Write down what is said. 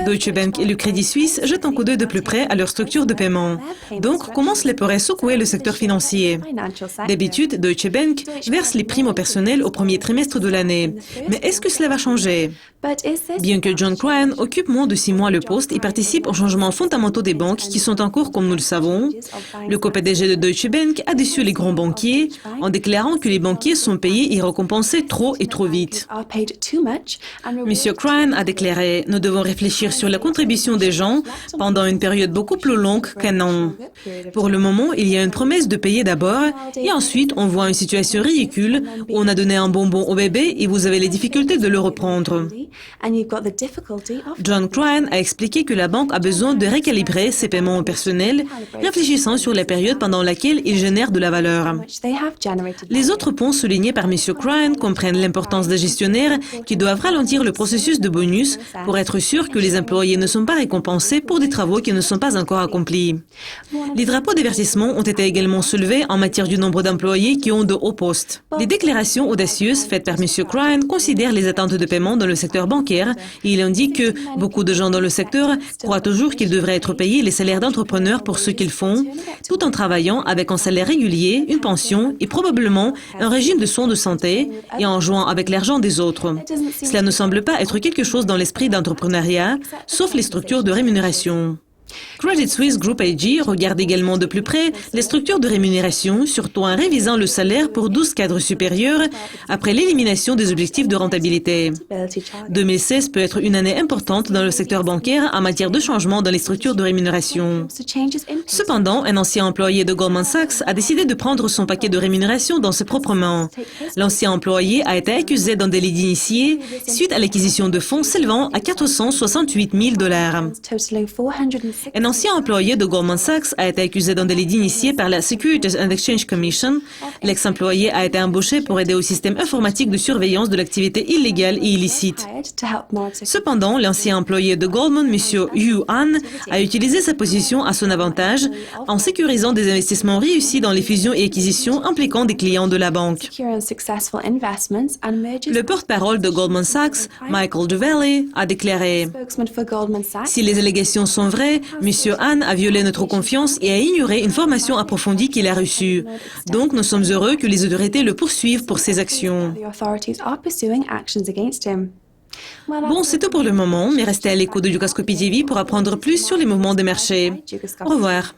Deutsche Bank et le Crédit Suisse jettent un coup d'œil de plus près à leur structure de paiement. Donc, comment cela pourrait secouer le secteur financier? D'habitude, Deutsche Bank verse les primes au personnel au premier trimestre de l'année. Mais est-ce que cela va changer? Bien que John Cryan occupe moins de 6 mois le poste et participe aux changements fondamentaux des banques qui sont en cours comme nous le savons, le co-PDG de Deutsche Bank a déçu les grands banquiers en déclarant que les banquiers sont payés et récompensés trop et trop vite. Monsieur Cryan a déclaré « Nous devons réfléchir sur la contribution des gens pendant une période beaucoup plus longue qu'un an. Pour le moment, il y a une promesse de payer d'abord et ensuite on voit une situation ridicule où on a donné un bonbon au bébé et vous avez les difficultés de le reprendre. » John Cryan a expliqué que la banque a besoin de récalibrer ses paiements au personnel, réfléchissant sur la période pendant laquelle il génère de la valeur. Les autres points soulignés par M. Cryan comprennent l'importance des gestionnaires qui doivent ralentir le processus de bonus pour être sûr que les employés ne sont pas récompensés pour des travaux qui ne sont pas encore accomplis. Les drapeaux d'avertissement ont été également soulevés en matière du nombre d'employés qui ont de hauts postes. Les déclarations audacieuses faites par M. Cryan considèrent les attentes de paiement dans le secteur bancaire et il indique que beaucoup de gens dans le secteur croient toujours qu'ils devraient être payés les salaires d'entrepreneurs pour ce qu'ils font, tout en travaillant avec un salaire régulier, une pension et probablement un régime de soins de santé et en jouant avec l'argent des autres. Cela ne semble pas être quelque chose dans l'esprit d'entrepreneuriat, sauf les structures de rémunération. Credit Suisse Group AG regarde également de plus près les structures de rémunération, surtout en révisant le salaire pour 12 cadres supérieurs après l'élimination des objectifs de rentabilité. 2016 peut être une année importante dans le secteur bancaire en matière de changement dans les structures de rémunération. Cependant, un ancien employé de Goldman Sachs a décidé de prendre son paquet de rémunération dans ses propres mains. L'ancien employé a été accusé d'un délit d'initié suite à l'acquisition de fonds s'élevant à $468 000. Un ancien employé de Goldman Sachs a été accusé d'un délit d'initié par la Securities and Exchange Commission. L'ex-employé a été embauché pour aider au système informatique de surveillance de l'activité illégale et illicite. Cependant, l'ancien employé de Goldman, M. Yu Han, a utilisé sa position à son avantage en sécurisant des investissements réussis dans les fusions et acquisitions impliquant des clients de la banque. Le porte-parole de Goldman Sachs, Michael Duvalley, a déclaré « Si les allégations sont vraies, M. Han a violé notre confiance et a ignoré une formation approfondie qu'il a reçue. Donc, nous sommes heureux que les autorités le poursuivent pour ses actions. » Bon, c'est tout pour le moment, mais restez à l'écoute de Dukascopy TV pour apprendre plus sur les mouvements des marchés. Au revoir.